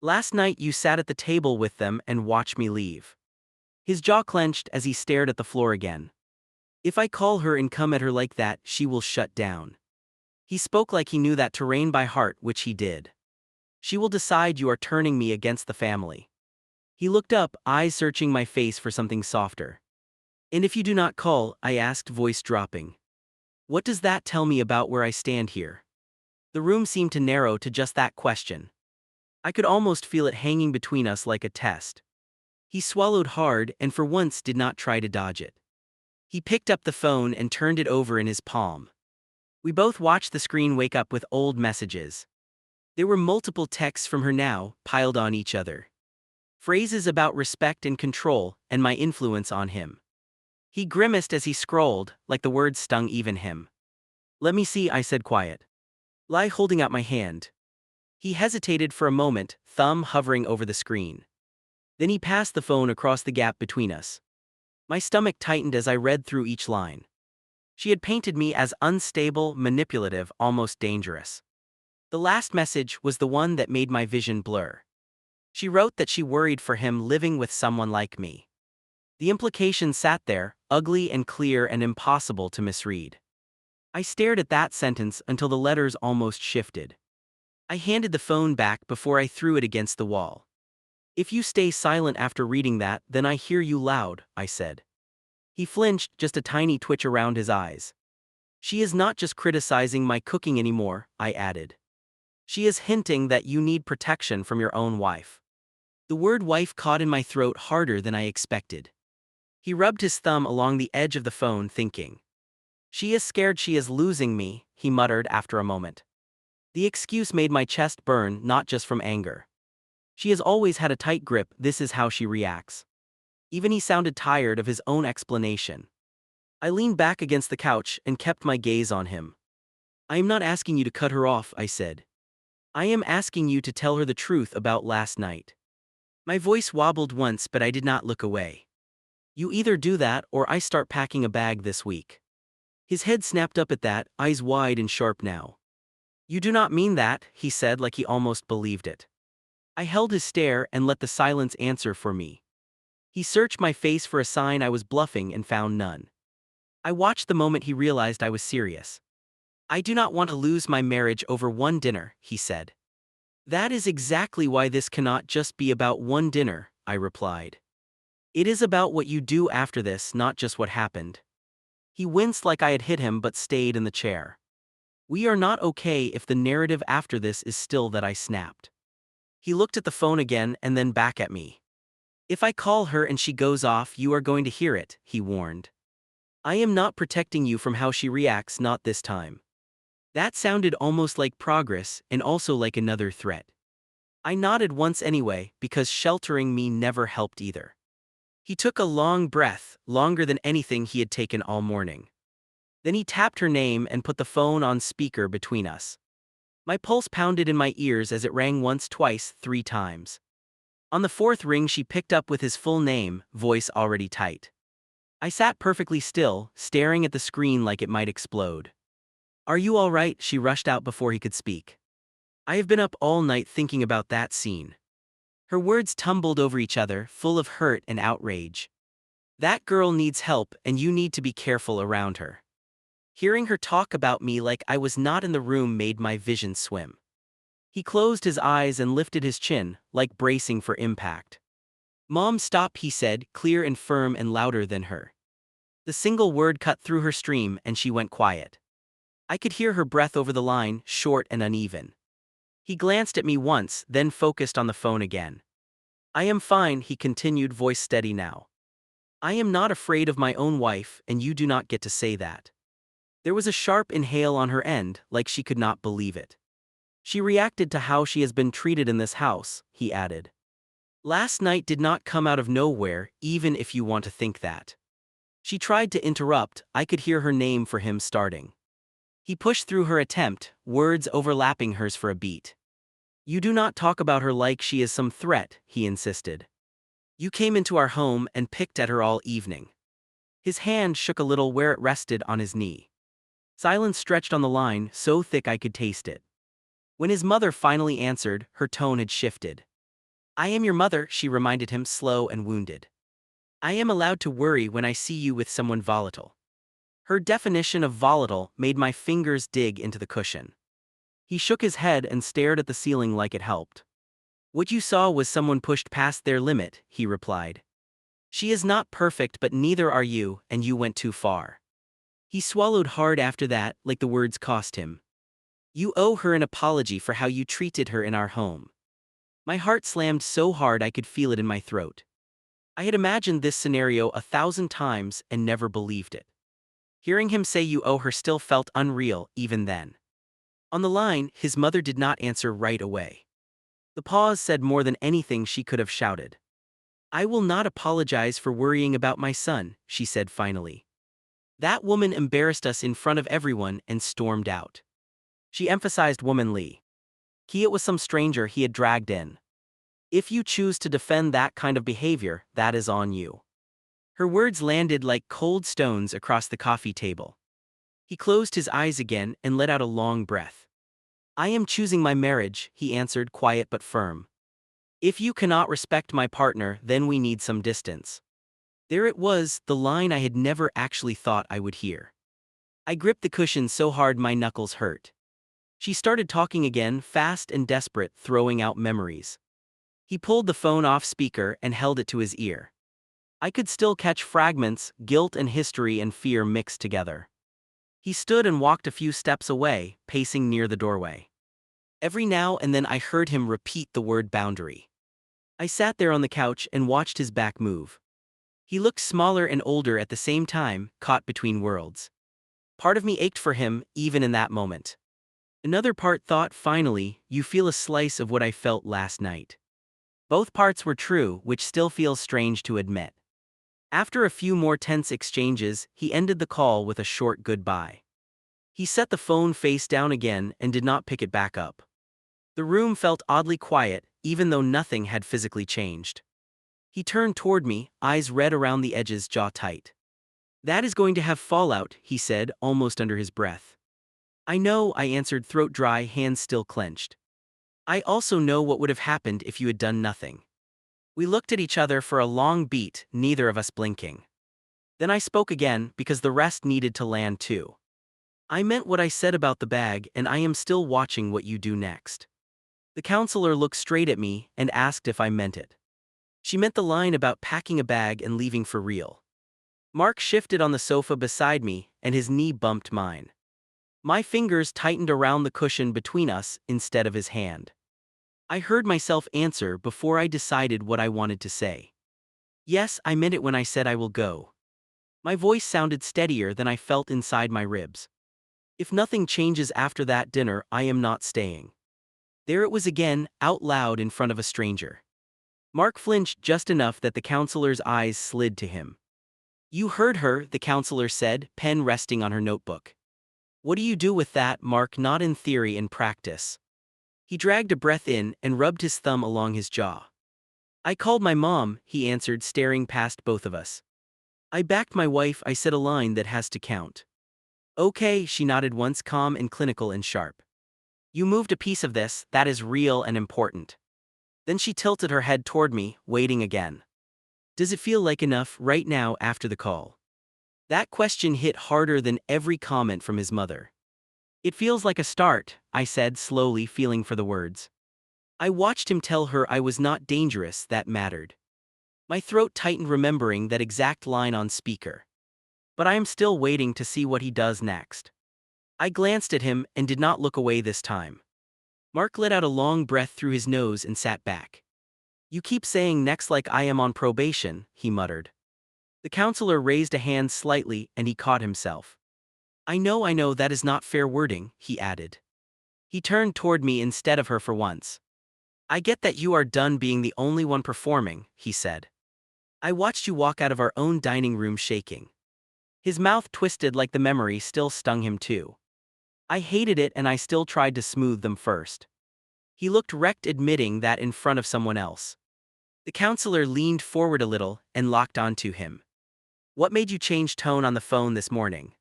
"Last night you sat at the table with them and watched me leave." His jaw clenched as he stared at the floor again. "If I call her and come at her like that, she will shut down." He spoke like he knew that terrain by heart, which he did. "She will decide you are turning me against the family." He looked up, eyes searching my face for something softer. "And if you do not call?" I asked, voice dropping. What does that tell me about where I stand here? The room seemed to narrow to just that question. I could almost feel it hanging between us like a test. He swallowed hard and for once did not try to dodge it. He picked up the phone and turned it over in his palm. We both watched the screen wake up with old messages. There were multiple texts from her now, piled on each other. Phrases about respect and control, and my influence on him. He grimaced as he scrolled, like the words stung even him. "Let me see," I said quiet. Lie holding out my hand. He hesitated for a moment, thumb hovering over the screen. Then he passed the phone across the gap between us. My stomach tightened as I read through each line. She had painted me as unstable, manipulative, almost dangerous. The last message was the one that made my vision blur. She wrote that she worried for him living with someone like me. The implication sat there, ugly and clear and impossible to misread. I stared at that sentence until the letters almost shifted. I handed the phone back before I threw it against the wall. "If you stay silent after reading that, then I hear you loud," I said. He flinched, just a tiny twitch around his eyes. "She is not just criticizing my cooking anymore," I added. "She is hinting that you need protection from your own wife." The word wife caught in my throat harder than I expected. He rubbed his thumb along the edge of the phone, thinking. "She is scared she is losing me," he muttered after a moment. The excuse made my chest burn, not just from anger. "She has always had a tight grip, this is how she reacts." Even he sounded tired of his own explanation. I leaned back against the couch and kept my gaze on him. "I am not asking you to cut her off," I said. "I am asking you to tell her the truth about last night." My voice wobbled once, but I did not look away. "You either do that or I start packing a bag this week." His head snapped up at that, eyes wide and sharp now. "You do not mean that," he said like he almost believed it. I held his stare and let the silence answer for me. He searched my face for a sign I was bluffing and found none. I watched the moment he realized I was serious. "I do not want to lose my marriage over one dinner," he said. "That is exactly why this cannot just be about one dinner," I replied. "It is about what you do after this, not just what happened." He winced like I had hit him but stayed in the chair. "We are not okay if the narrative after this is still that I snapped." He looked at the phone again and then back at me. "If I call her and she goes off, you are going to hear it," he warned. "I am not protecting you from how she reacts, not this time." That sounded almost like progress and also like another threat. I nodded once anyway, because sheltering me never helped either. He took a long breath, longer than anything he had taken all morning. Then he tapped her name and put the phone on speaker between us. My pulse pounded in my ears as it rang once, twice, 3 times. On the 4th ring she picked up with his full name, voice already tight. I sat perfectly still, staring at the screen like it might explode. "Are you all right?" she rushed out before he could speak. "I have been up all night thinking about that scene." Her words tumbled over each other, full of hurt and outrage. "That girl needs help and you need to be careful around her." Hearing her talk about me like I was not in the room made my vision swim. He closed his eyes and lifted his chin, like bracing for impact. "Mom, stop," he said, clear and firm and louder than her. The single word cut through her stream and she went quiet. I could hear her breath over the line, short and uneven. He glanced at me once, then focused on the phone again. "I am fine," he continued, voice steady now. "I am not afraid of my own wife, and you do not get to say that." There was a sharp inhale on her end, like she could not believe it. "She reacted to how she has been treated in this house," he added. "Last night did not come out of nowhere, even if you want to think that." She tried to interrupt, I could hear her name for him starting. He pushed through her attempt, words overlapping hers for a beat. "You do not talk about her like she is some threat," he insisted. "You came into our home and picked at her all evening." His hand shook a little where it rested on his knee. Silence stretched on the line, so thick I could taste it. When his mother finally answered, her tone had shifted. "I am your mother," she reminded him, slow and wounded. "I am allowed to worry when I see you with someone volatile." Her definition of volatile made my fingers dig into the cushion. He shook his head and stared at the ceiling like it helped. "What you saw was someone pushed past their limit," he replied. "She is not perfect, but neither are you, and you went too far." He swallowed hard after that, like the words cost him. You owe her an apology for how you treated her in our home. My heart slammed so hard I could feel it in my throat. I had imagined this scenario 1,000 times and never believed it. Hearing him say you owe her still felt unreal, even then. On the line, his mother did not answer right away. The pause said more than anything she could have shouted. I will not apologize for worrying about my son, she said finally. That woman embarrassed us in front of everyone and stormed out. She emphasized womanly. It was some stranger he had dragged in. If you choose to defend that kind of behavior, that is on you. Her words landed like cold stones across the coffee table. He closed his eyes again and let out a long breath. I am choosing my marriage, he answered, quiet but firm. If you cannot respect my partner, then we need some distance. There it was, the line I had never actually thought I would hear. I gripped the cushion so hard my knuckles hurt. She started talking again, fast and desperate, throwing out memories. He pulled the phone off speaker and held it to his ear. I could still catch fragments, guilt and history and fear mixed together. He stood and walked a few steps away, pacing near the doorway. Every now and then I heard him repeat the word boundary. I sat there on the couch and watched his back move. He looked smaller and older at the same time, caught between worlds. Part of me ached for him, even in that moment. Another part thought, finally, you feel a slice of what I felt last night. Both parts were true, which still feels strange to admit. After a few more tense exchanges, he ended the call with a short goodbye. He set the phone face down again and did not pick it back up. The room felt oddly quiet, even though nothing had physically changed. He turned toward me, eyes red around the edges, jaw tight. That is going to have fallout, he said, almost under his breath. I know, I answered, throat dry, hands still clenched. I also know what would have happened if you had done nothing. We looked at each other for a long beat, neither of us blinking. Then I spoke again, because the rest needed to land too. I meant what I said about the bag, and I am still watching what you do next. The counselor looked straight at me and asked if I meant it. She meant the line about packing a bag and leaving for real. Mark shifted on the sofa beside me, and his knee bumped mine. My fingers tightened around the cushion between us instead of his hand. I heard myself answer before I decided what I wanted to say. Yes, I meant it when I said I will go. My voice sounded steadier than I felt inside my ribs. If nothing changes after that dinner, I am not staying. There it was again, out loud in front of a stranger. Mark flinched just enough that the counselor's eyes slid to him. You heard her, the counselor said, pen resting on her notebook. What do you do with that, Mark? Not in theory, in practice. He dragged a breath in and rubbed his thumb along his jaw. I called my mom, he answered, staring past both of us. I backed my wife, I said, a line that has to count. Okay, she nodded once, calm and clinical and sharp. You moved a piece of this, that is real and important. Then she tilted her head toward me, waiting again. Does it feel like enough right now after the call? That question hit harder than every comment from his mother. It feels like a start, I said, slowly, feeling for the words. I watched him tell her I was not dangerous, that mattered. My throat tightened remembering that exact line on speaker. But I am still waiting to see what he does next. I glanced at him and did not look away this time. Mark let out a long breath through his nose and sat back. You keep saying next like I am on probation, he muttered. The counselor raised a hand slightly and he caught himself. I know, that is not fair wording, he added. He turned toward me instead of her for once. I get that you are done being the only one performing, he said. I watched you walk out of our own dining room shaking. His mouth twisted like the memory still stung him too. I hated it and I still tried to smooth them first. He looked wrecked, admitting that in front of someone else. The counselor leaned forward a little and locked onto him. What made you change tone on the phone this morning?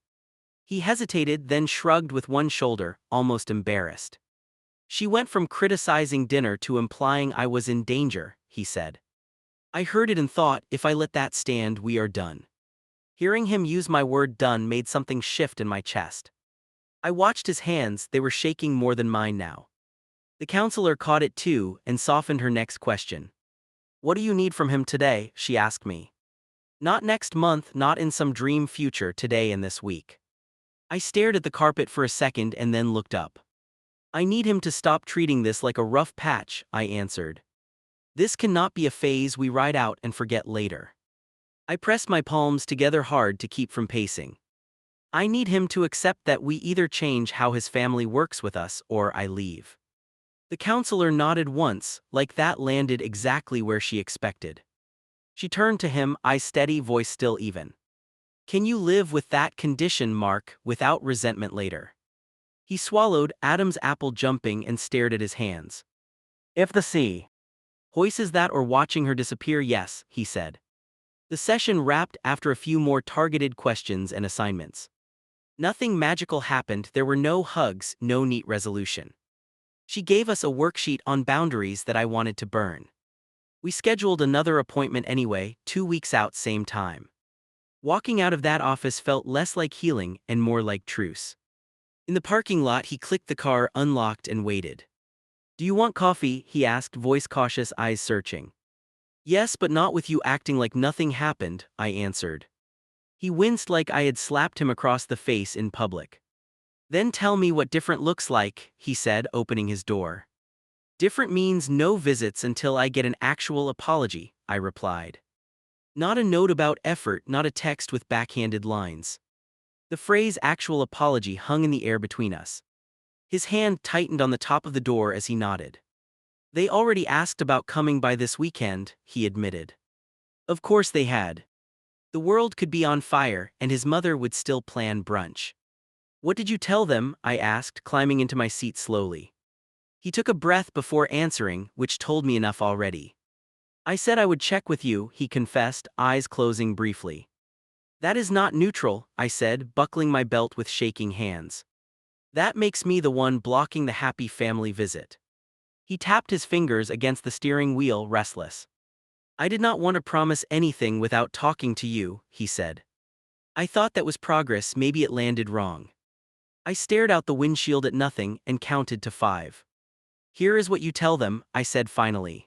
He hesitated, then shrugged with one shoulder, almost embarrassed. She went from criticizing dinner to implying I was in danger, he said. I heard it and thought, if I let that stand, we are done. Hearing him use my word done made something shift in my chest. I watched his hands, they were shaking more than mine now. The counselor caught it too and softened her next question. What do you need from him today, she asked me. Not next month, not in some dream future, today and this week. I stared at the carpet for a second and then looked up. I need him to stop treating this like a rough patch, I answered. This cannot be a phase we ride out and forget later. I pressed my palms together hard to keep from pacing. I need him to accept that we either change how his family works with us or I leave. The counselor nodded once, like that landed exactly where she expected. She turned to him, eyes steady, voice still even. Can you live with that condition, Mark, without resentment later? He swallowed, Adam's apple jumping, and stared at his hands. If the sea hoists that or watching her disappear, yes, he said. The session wrapped after a few more targeted questions and assignments. Nothing magical happened, there were no hugs, no neat resolution. She gave us a worksheet on boundaries that I wanted to burn. We scheduled another appointment anyway, 2 weeks out, same time. Walking out of that office felt less like healing and more like truce. In the parking lot, he clicked the car, unlocked, and waited. Do you want coffee? He asked, voice cautious, eyes searching. Yes, but not with you acting like nothing happened, I answered. He winced like I had slapped him across the face in public. Then tell me what different looks like, he said, opening his door. Different means no visits until I get an actual apology, I replied. Not a note about effort, not a text with backhanded lines. The phrase actual apology hung in the air between us. His hand tightened on the top of the door as he nodded. They already asked about coming by this weekend, he admitted. Of course they had. The world could be on fire, and his mother would still plan brunch. What did you tell them? I asked, climbing into my seat slowly. He took a breath before answering, which told me enough already. I said I would check with you, he confessed, eyes closing briefly. That is not neutral, I said, buckling my belt with shaking hands. That makes me the one blocking the happy family visit. He tapped his fingers against the steering wheel, restless. I did not want to promise anything without talking to you, he said. I thought that was progress, maybe it landed wrong. I stared out the windshield at nothing and counted to 5. Here is what you tell them, I said finally.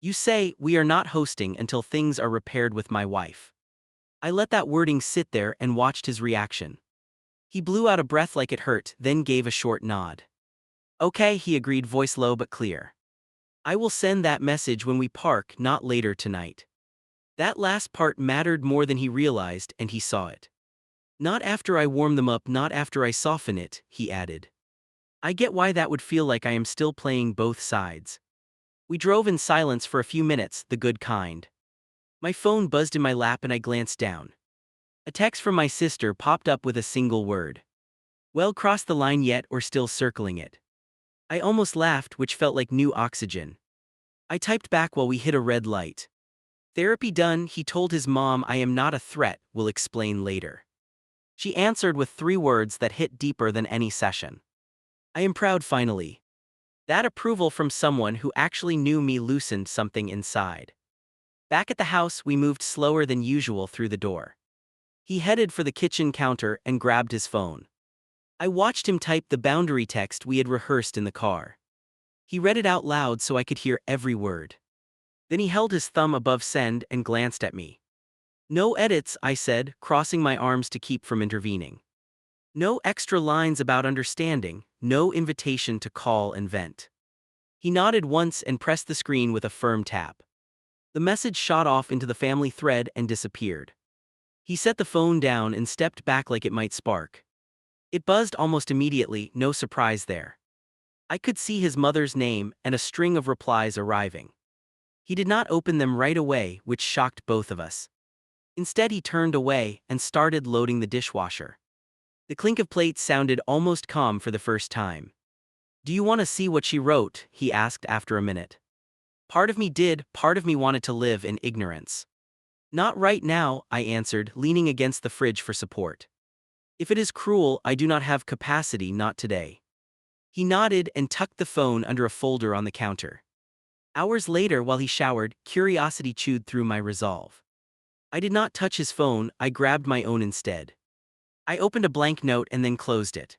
You say, we are not hosting until things are repaired with my wife. I let that wording sit there and watched his reaction. He blew out a breath like it hurt, then gave a short nod. Okay, he agreed, voice low but clear. I will send that message when we park, not later tonight. That last part mattered more than he realized, and he saw it. Not after I warm them up, not after I soften it, he added. I get why that would feel like I am still playing both sides. We drove in silence for a few minutes, the good kind. My phone buzzed in my lap and I glanced down. A text from my sister popped up with a single word. Well, crossed the line yet or still circling it? I almost laughed, which felt like new oxygen. I typed back while we hit a red light. Therapy done, he told his mom. I am not a threat, will explain later. She answered with 3 words that hit deeper than any session. I am proud finally. That approval from someone who actually knew me loosened something inside. Back at the house, we moved slower than usual through the door. He headed for the kitchen counter and grabbed his phone. I watched him type the boundary text we had rehearsed in the car. He read it out loud so I could hear every word. Then he held his thumb above send and glanced at me. No edits, I said, crossing my arms to keep from intervening. No extra lines about understanding, no invitation to call and vent. He nodded once and pressed the screen with a firm tap. The message shot off into the family thread and disappeared. He set the phone down and stepped back like it might spark. It buzzed almost immediately, no surprise there. I could see his mother's name and a string of replies arriving. He did not open them right away, which shocked both of us. Instead, he turned away and started loading the dishwasher. The clink of plates sounded almost calm for the first time. Do you want to see what she wrote? He asked after a minute. Part of me did, part of me wanted to live in ignorance. Not right now, I answered, leaning against the fridge for support. If it is cruel, I do not have capacity, not today. He nodded and tucked the phone under a folder on the counter. Hours later, while he showered, curiosity chewed through my resolve. I did not touch his phone, I grabbed my own instead. I opened a blank note and then closed it.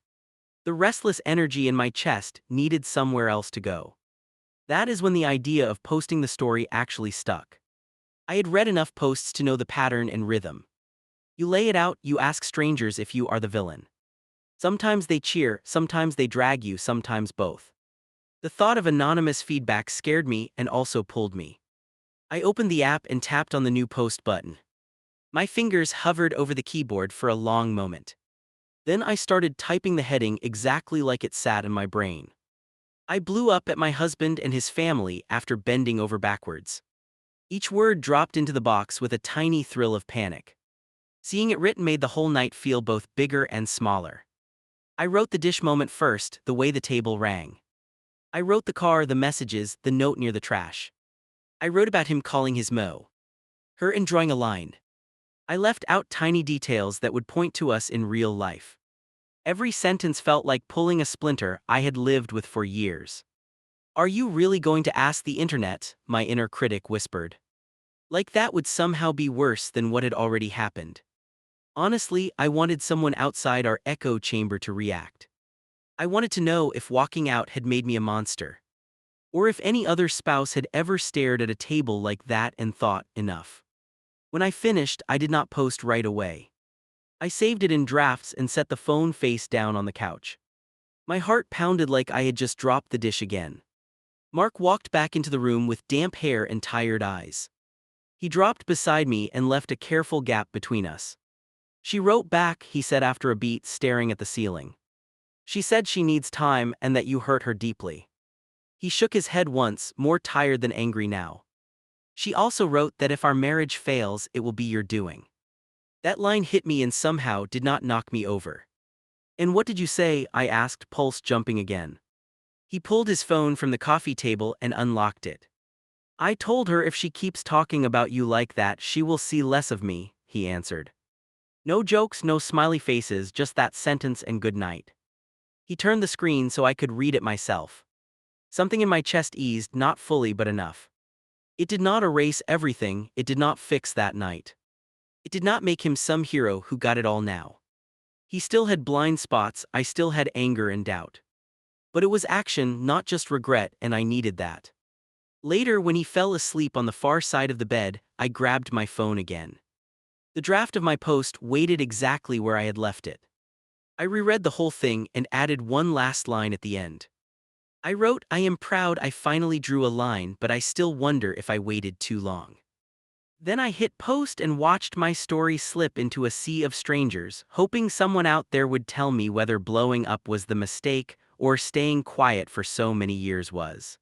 The restless energy in my chest needed somewhere else to go. That is when the idea of posting the story actually stuck. I had read enough posts to know the pattern and rhythm. You lay it out, you ask strangers if you are the villain. Sometimes they cheer, sometimes they drag you, sometimes both. The thought of anonymous feedback scared me and also pulled me. I opened the app and tapped on the new post button. My fingers hovered over the keyboard for a long moment. Then I started typing the heading exactly like it sat in my brain. I blew up at my husband and his family after bending over backwards. Each word dropped into the box with a tiny thrill of panic. Seeing it written made the whole night feel both bigger and smaller. I wrote the dish moment first, the way the table rang. I wrote the car, the messages, the note near the trash. I wrote about him calling his Mo, her, and drawing a line. I left out tiny details that would point to us in real life. Every sentence felt like pulling a splinter I had lived with for years. Are you really going to ask the internet? My inner critic whispered. Like that would somehow be worse than what had already happened. Honestly, I wanted someone outside our echo chamber to react. I wanted to know if walking out had made me a monster. Or if any other spouse had ever stared at a table like that and thought, enough. When I finished, I did not post right away. I saved it in drafts and set the phone face down on the couch. My heart pounded like I had just dropped the dish again. Mark walked back into the room with damp hair and tired eyes. He dropped beside me and left a careful gap between us. She wrote back, he said after a beat, staring at the ceiling. She said she needs time and that you hurt her deeply. He shook his head once, more tired than angry now. She also wrote that if our marriage fails, it will be your doing. That line hit me and somehow did not knock me over. And what did you say? I asked, pulse jumping again. He pulled his phone from the coffee table and unlocked it. I told her if she keeps talking about you like that, she will see less of me, he answered. No jokes, no smiley faces, just that sentence and good night. He turned the screen so I could read it myself. Something in my chest eased, not fully but enough. It did not erase everything, it did not fix that night. It did not make him some hero who got it all now. He still had blind spots, I still had anger and doubt. But it was action, not just regret, and I needed that. Later, when he fell asleep on the far side of the bed, I grabbed my phone again. The draft of my post waited exactly where I had left it. I reread the whole thing and added one last line at the end. I wrote, I am proud I finally drew a line, but I still wonder if I waited too long. Then I hit post and watched my story slip into a sea of strangers, hoping someone out there would tell me whether blowing up was the mistake or staying quiet for so many years was.